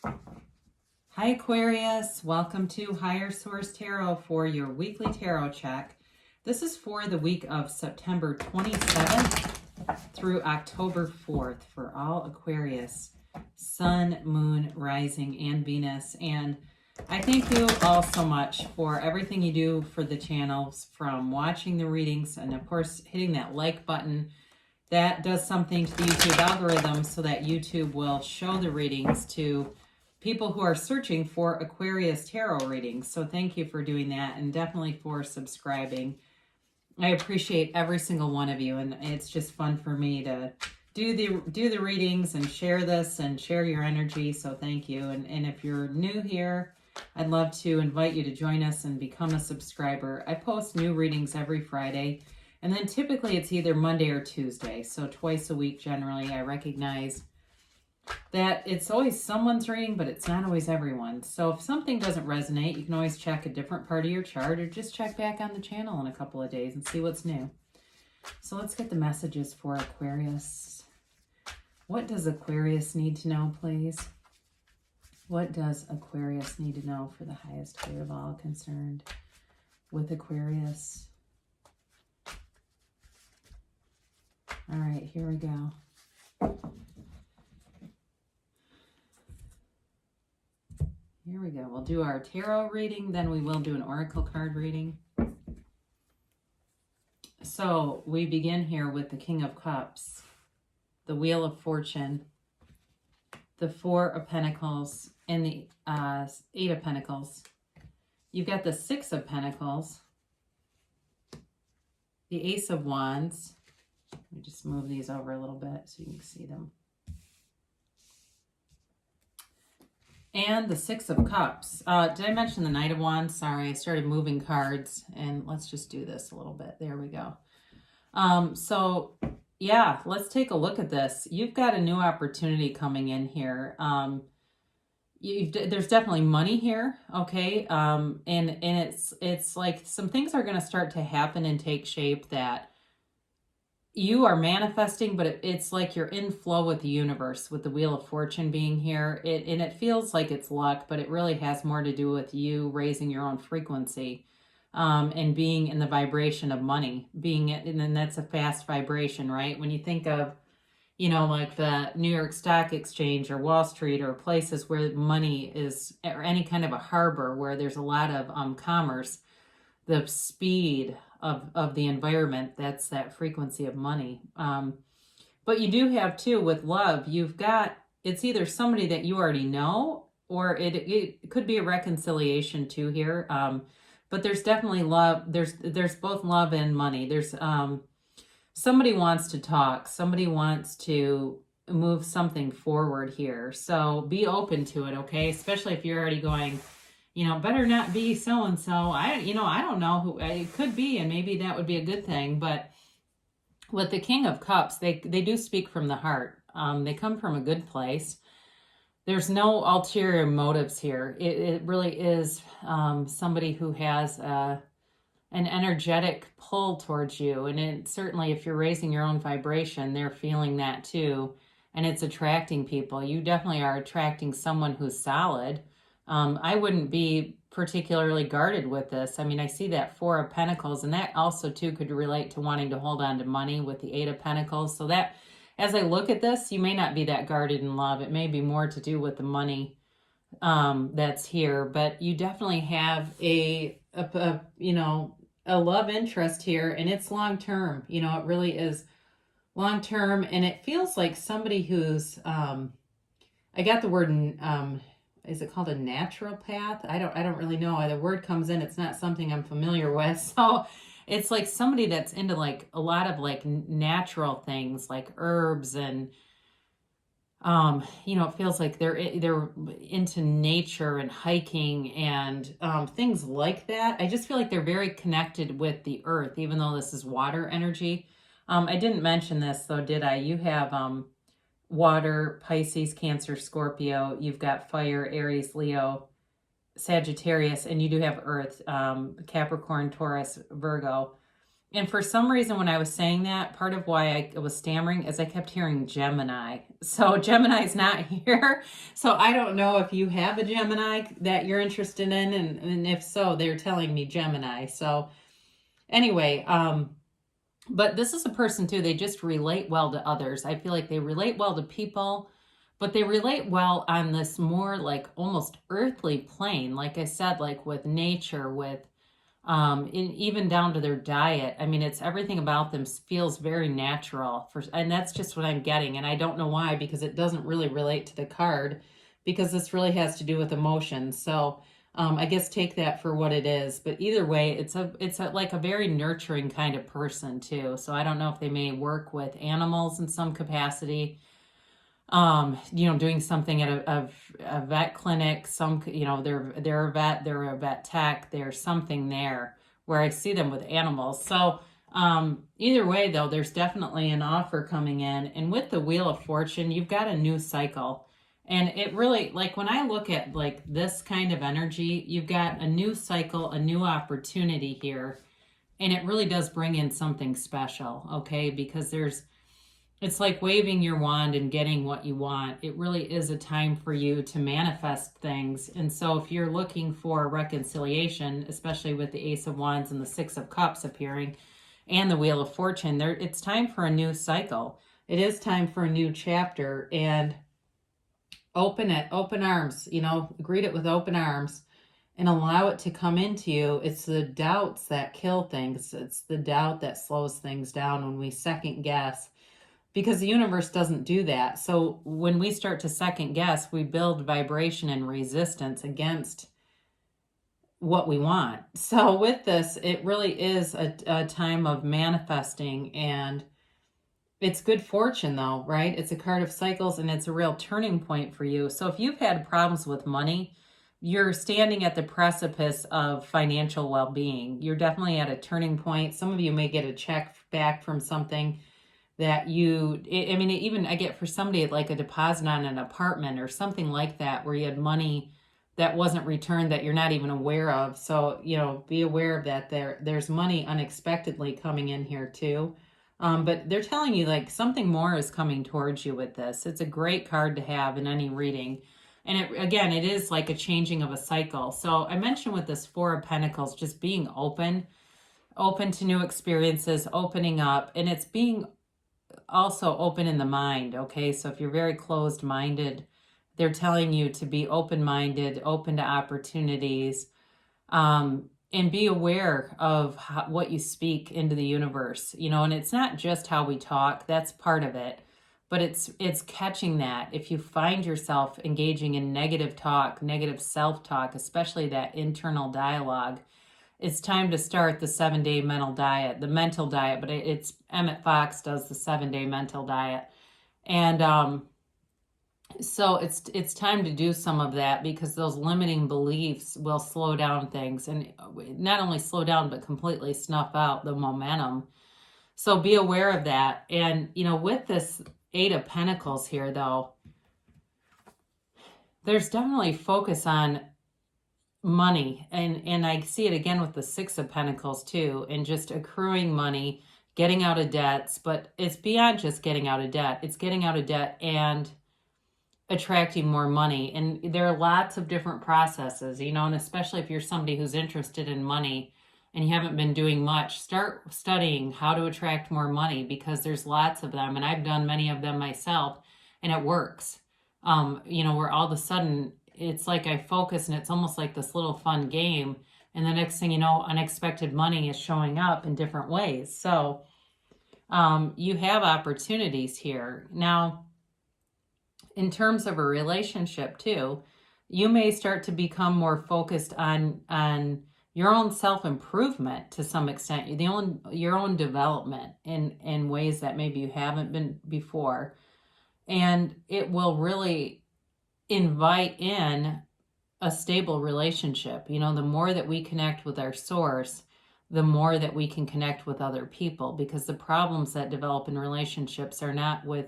Hi Aquarius, welcome to Higher Source Tarot for your weekly tarot check. This is for the week of September 27th through October 4th for all Aquarius, Sun, Moon, Rising, and Venus. And I thank you all so much for everything you do for the channels, from watching the readings and of course hitting that like button. That does something to the YouTube algorithm so that YouTube will show the readings to people who are searching for Aquarius tarot readings. So thank you for doing that, and definitely for subscribing. I appreciate every single one of you, and it's just fun for me to do the readings and share this and share your energy. So thank you. And if you're new here, I'd love to invite you to join us and become a subscriber. I post new readings every Friday, and then typically it's either Monday or Tuesday. So twice a week generally. I recognize that it's always someone's reading, but it's not always everyone. So if something doesn't resonate, you can always check a different part of your chart, or just check back on the channel in a couple of days and see what's new. So let's get the messages for Aquarius. What does Aquarius need to know, please? What does Aquarius need to know for the highest good of all concerned with Aquarius? All right, here we go. Here we go. We'll do our tarot reading, then we will do an oracle card reading. So we begin here with the King of Cups, the Wheel of Fortune, the Four of Pentacles, and the Eight of Pentacles. You've got the Six of Pentacles, the Ace of Wands. Let me just move these over a little bit so you can see them. And the Six of Cups. Did I mention the Knight of Wands? Sorry, I started moving cards, and let's just do this a little bit. There we go. So yeah, let's take a look at this. You've got a new opportunity coming in here. There's definitely money here, okay? And it's like some things are going to start to happen and take shape that you are manifesting, but it's like you're in flow with the universe, with the Wheel of Fortune being here. And it feels like it's luck, but it really has more to do with you raising your own frequency, and being in the vibration of money. And then that's a fast vibration, right? When you think of, like the New York Stock Exchange or Wall Street, or places where money is, or any kind of a harbor where there's a lot of commerce, the speed of the environment, that's that frequency of money. But you do have too, with love, it's either somebody that you already know, or it could be a reconciliation too here. But there's definitely love. There's both love and money. There's somebody wants to talk. Somebody wants to move something forward here. So be open to it, okay? Especially if you're already going, better not be so-and-so. I don't know who it could be, and maybe that would be a good thing. But with the King of Cups, they do speak from the heart. They come from a good place. There's no ulterior motives here. It really is somebody who has an energetic pull towards you. And certainly if you're raising your own vibration, they're feeling that too. And it's attracting people. You definitely are attracting someone who's solid. I wouldn't be particularly guarded with this. I mean, I see that Four of Pentacles, and that also too could relate to wanting to hold on to money with the Eight of Pentacles. So that, as I look at this, you may not be that guarded in love. It may be more to do with the money that's here, but you definitely have a love interest here, and it's long term. It really is long term, and it feels like somebody who's I got the word is it called a naturopath? I don't really know. The word comes in, it's not something I'm familiar with. So it's like somebody that's into like a lot of like natural things, like herbs, and it feels like they're into nature and hiking and things like that. I just feel like they're very connected with the earth, even though this is water energy. I didn't mention this though, did I? You have water, Pisces, Cancer, Scorpio. You've got fire, Aries, Leo, Sagittarius, and you do have earth, Capricorn, Taurus, Virgo. And for some reason, when I was saying that, part of why I was stammering is I kept hearing Gemini. So Gemini's not here. So I don't know if you have a Gemini that you're interested in. And if so, they're telling me Gemini. So anyway, but this is a person too, they just relate well to others. I feel like they relate well to people, but they relate well on this more like almost earthly plane. Like I said, like with nature, with even down to their diet. I mean, it's everything about them feels very natural and that's just what I'm getting. And I don't know why, because it doesn't really relate to the card, because this really has to do with emotions. So I guess take that for what it is. But either way, it's like a very nurturing kind of person too. So I don't know if they may work with animals in some capacity. Doing something at a vet clinic, they're a vet, they're a vet tech, there's something there where I see them with animals. So either way though, there's definitely an offer coming in. And with the Wheel of Fortune, you've got a new cycle. And it really, like when I look at like this kind of energy, you've got a new cycle, a new opportunity here. And it really does bring in something special, okay? Because it's like waving your wand and getting what you want. It really is a time for you to manifest things. And so if you're looking for reconciliation, especially with the Ace of Wands and the Six of Cups appearing and the Wheel of Fortune, it's time for a new cycle. It is time for a new chapter, and open arms, greet it with open arms and allow it to come into you. It's the doubts that kill things. It's the doubt that slows things down when we second guess, because the universe doesn't do that. So when we start to second guess, we build vibration and resistance against what we want. So with this, it really is a time of manifesting, and it's good fortune though, right? It's a card of cycles, and it's a real turning point for you. So if you've had problems with money, you're standing at the precipice of financial well-being. You're definitely at a turning point. Some of you may get a check back from something that even I get for somebody like a deposit on an apartment or something like that, where you had money that wasn't returned that you're not even aware of. So, be aware of that. There's money unexpectedly coming in here too. But they're telling you like something more is coming towards you with this. It's a great card to have in any reading. And it is like a changing of a cycle. So I mentioned with this Four of Pentacles, just being open to new experiences, opening up, and it's being also open in the mind. Okay. So if you're very closed-minded, they're telling you to be open-minded, open to opportunities, and be aware of what you speak into the universe, and it's not just how we talk, that's part of it, but it's catching that. If you find yourself engaging in negative talk, negative self-talk, especially that internal dialogue, it's time to start the 7-day mental diet, the mental diet, but it's Emmett Fox does the 7-day mental diet. And so it's time to do some of that, because those limiting beliefs will slow down things, and not only slow down, but completely snuff out the momentum. So be aware of that. And, with this Eight of Pentacles here, though, there's definitely focus on money. And I see it again with the Six of Pentacles too, and just accruing money, getting out of debts. But it's beyond just getting out of debt. It's getting out of debt and attracting more money. And there are lots of different processes, and especially if you're somebody who's interested in money and you haven't been doing much, start studying how to attract more money, because there's lots of them. And I've done many of them myself, and it works. Where all of a sudden it's like I focus, and it's almost like this little fun game. And the next thing you know, unexpected money is showing up in different ways. So you have opportunities here. Now, in terms of a relationship too, you may start to become more focused on your own self-improvement to some extent, your own development in ways that maybe you haven't been before. And it will really invite in a stable relationship. The more that we connect with our source, the more that we can connect with other people, because the problems that develop in relationships are not with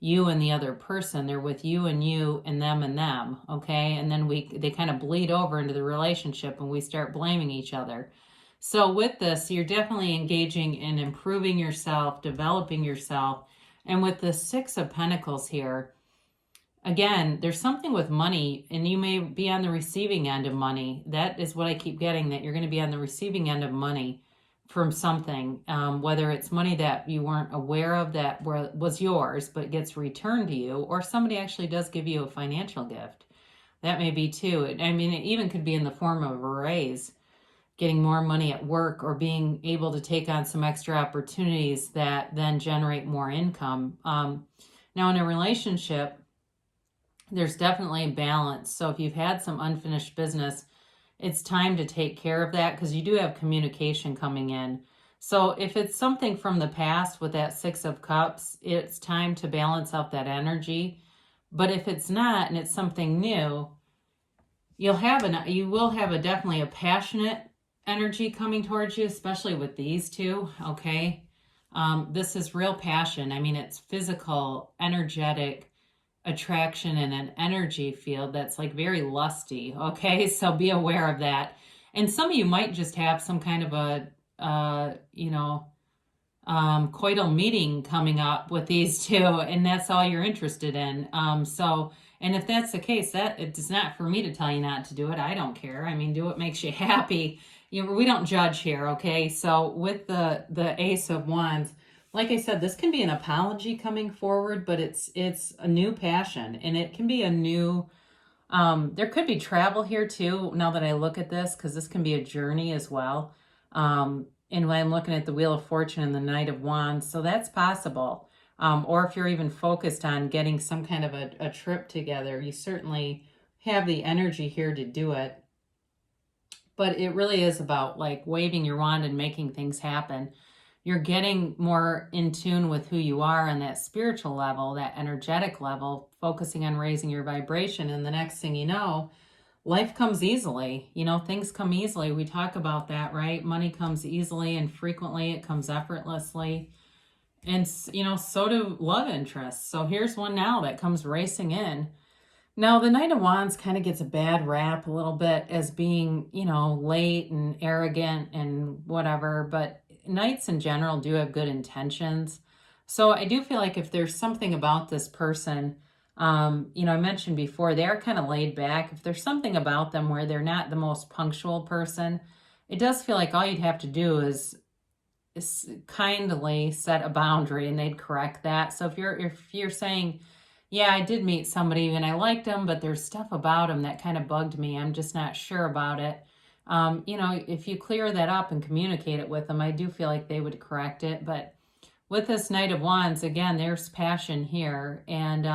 you and the other person, they're with you and them, okay? And then they kind of bleed over into the relationship, and we start blaming each other. So with this, you're definitely engaging in improving yourself, developing yourself. And with the Six of Pentacles here, again, there's something with money, and you may be on the receiving end of money. That is what I keep getting, that you're going to be on the receiving end of money from something, whether it's money that you weren't aware of that was yours, but gets returned to you, or somebody actually does give you a financial gift. That may be too. I mean, it even could be in the form of a raise, getting more money at work, or being able to take on some extra opportunities that then generate more income. Now, in a relationship, there's definitely a balance. So if you've had some unfinished business, it's time to take care of that, because you do have communication coming in. So if it's something from the past with that Six of Cups, it's time to balance out that energy. But if it's not, and it's something new, you will have definitely a passionate energy coming towards you, especially with these two. Okay. This is real passion. I mean, it's physical, energetic attraction in an energy field that's like very lusty. Okay. So be aware of that. And some of you might just have some kind of a, coital meeting coming up with these two, and that's all you're interested in. And if that's the case, that it's not for me to tell you not to do it. I don't care. I mean, do what makes you happy. We don't judge here, okay? So with the Ace of Wands, like I said, this can be an apology coming forward, but it's a new passion, and it can be a new, there could be travel here too, now that I look at this, because this can be a journey as well. And when I'm looking at the Wheel of Fortune and the Knight of Wands, so that's possible. Or if you're even focused on getting some kind of a trip together, you certainly have the energy here to do it. But it really is about like waving your wand and making things happen. You're getting more in tune with who you are on that spiritual level, that energetic level, focusing on raising your vibration. And the next thing you know, life comes easily. Things come easily. We talk about that, right? Money comes easily and frequently. It comes effortlessly. And, so do love interests. So here's one now that comes racing in. Now, the Knight of Wands kind of gets a bad rap a little bit as being, late and arrogant and whatever, but Knights in general do have good intentions. So I do feel like if there's something about this person, I mentioned before, they are kind of laid back. If there's something about them where they're not the most punctual person, it does feel like all you'd have to do is kindly set a boundary and they'd correct that. So if you're saying, yeah, I did meet somebody and I liked them, but there's stuff about them that kind of bugged me, I'm just not sure about it. If you clear that up and communicate it with them, I do feel like they would correct it. But with this Knight of Wands, again, there's passion here. And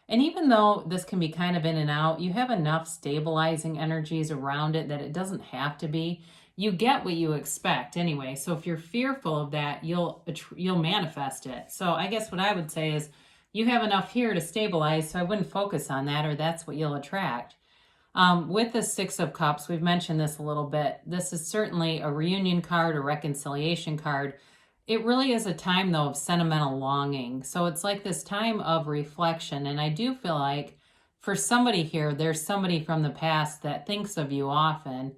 even though this can be kind of in and out, you have enough stabilizing energies around it that it doesn't have to be. You get what you expect anyway. So if you're fearful of that, you'll manifest it. So I guess what I would say is you have enough here to stabilize, so I wouldn't focus on that, or that's what you'll attract. With the Six of Cups, we've mentioned this a little bit. This is certainly a reunion card, a reconciliation card. It really is a time, though, of sentimental longing. So it's like this time of reflection. And I do feel like for somebody here, there's somebody from the past that thinks of you often,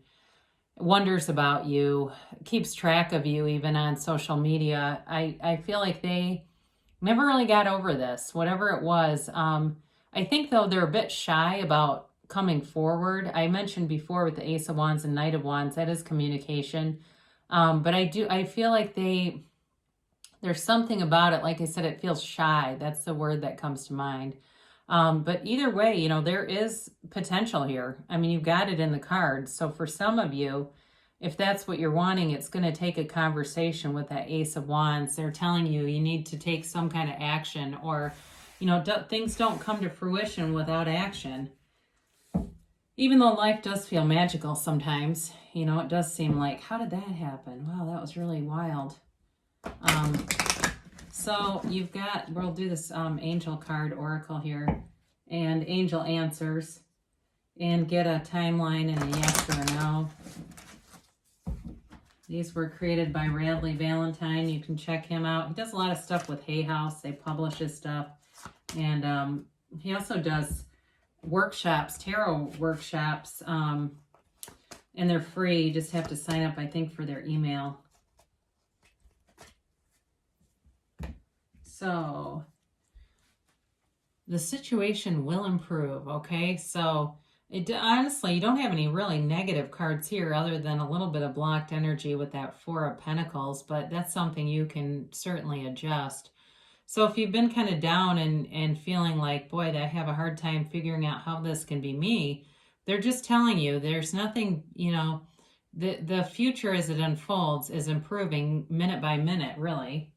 wonders about you, keeps track of you even on social media. I feel like they never really got over this, whatever it was. I think, though, they're a bit shy about coming forward. I mentioned before with the Ace of Wands and Knight of Wands, that is communication. But I feel like there's something about it. Like I said, it feels shy. That's the word that comes to mind. But either way, there is potential here. I mean, you've got it in the cards. So for some of you, if that's what you're wanting, it's going to take a conversation with that Ace of Wands. They're telling you need to take some kind of action, or, things don't come to fruition without action. Even though life does feel magical sometimes, it does seem like, how did that happen? Wow, that was really wild. So you've got, we'll do this angel card oracle here, and angel answers, and get a timeline and a yes or a no. These were created by Radley Valentine. You can check him out. He does a lot of stuff with Hay House. They publish his stuff. And he also does workshops, tarot workshops. And they're free. You just have to sign up, I think, for their email. So the situation will improve, okay? So honestly, you don't have any really negative cards here other than a little bit of blocked energy with that Four of Pentacles, but that's something you can certainly adjust. So if you've been kind of down and feeling like, boy, I have a hard time figuring out how this can be me, they're just telling you there's nothing, you know, the future as it unfolds is improving minute by minute, really.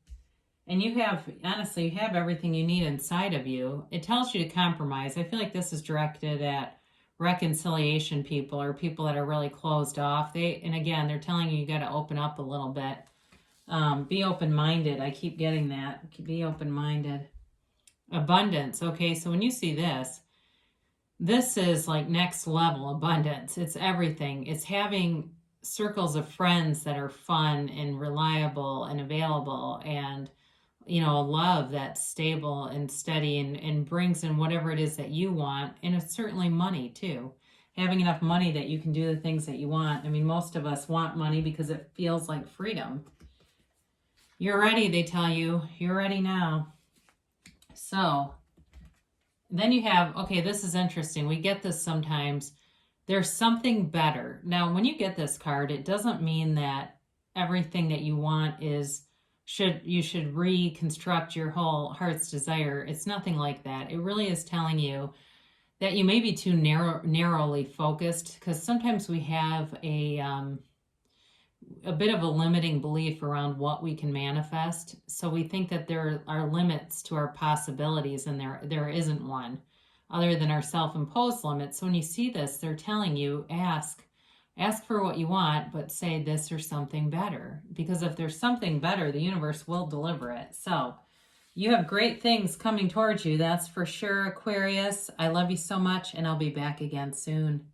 And you have, honestly, you have everything you need inside of you. It tells you to compromise. I feel like this is directed at reconciliation people or people that are really closed off. And again, they're telling you got to open up a little bit. Be open-minded. I keep getting that. Be open-minded. Abundance. Okay, so when you see this, this is like next level abundance. It's everything. It's having circles of friends that are fun and reliable and available, and you know, a love that's stable and steady and brings in whatever it is that you want. And it's certainly money too. Having enough money that you can do the things that you want. I mean, most of us want money because it feels like freedom. You're ready, they tell you. You're ready now. So then you have, okay, this is interesting. We get this sometimes. There's something better. Now, when you get this card, it doesn't mean that everything that you want is you should reconstruct your whole heart's desire. It's nothing like that. It really is telling you that you may be too narrowly focused, because sometimes we have a bit of a limiting belief around what we can manifest. So we think that there are limits to our possibilities, and there isn't one other than our self-imposed limits. So when you see this, they're telling you, ask for what you want, but say this or something better. Because if there's something better, the universe will deliver it. So you have great things coming towards you, that's for sure, Aquarius. I love you so much, and I'll be back again soon.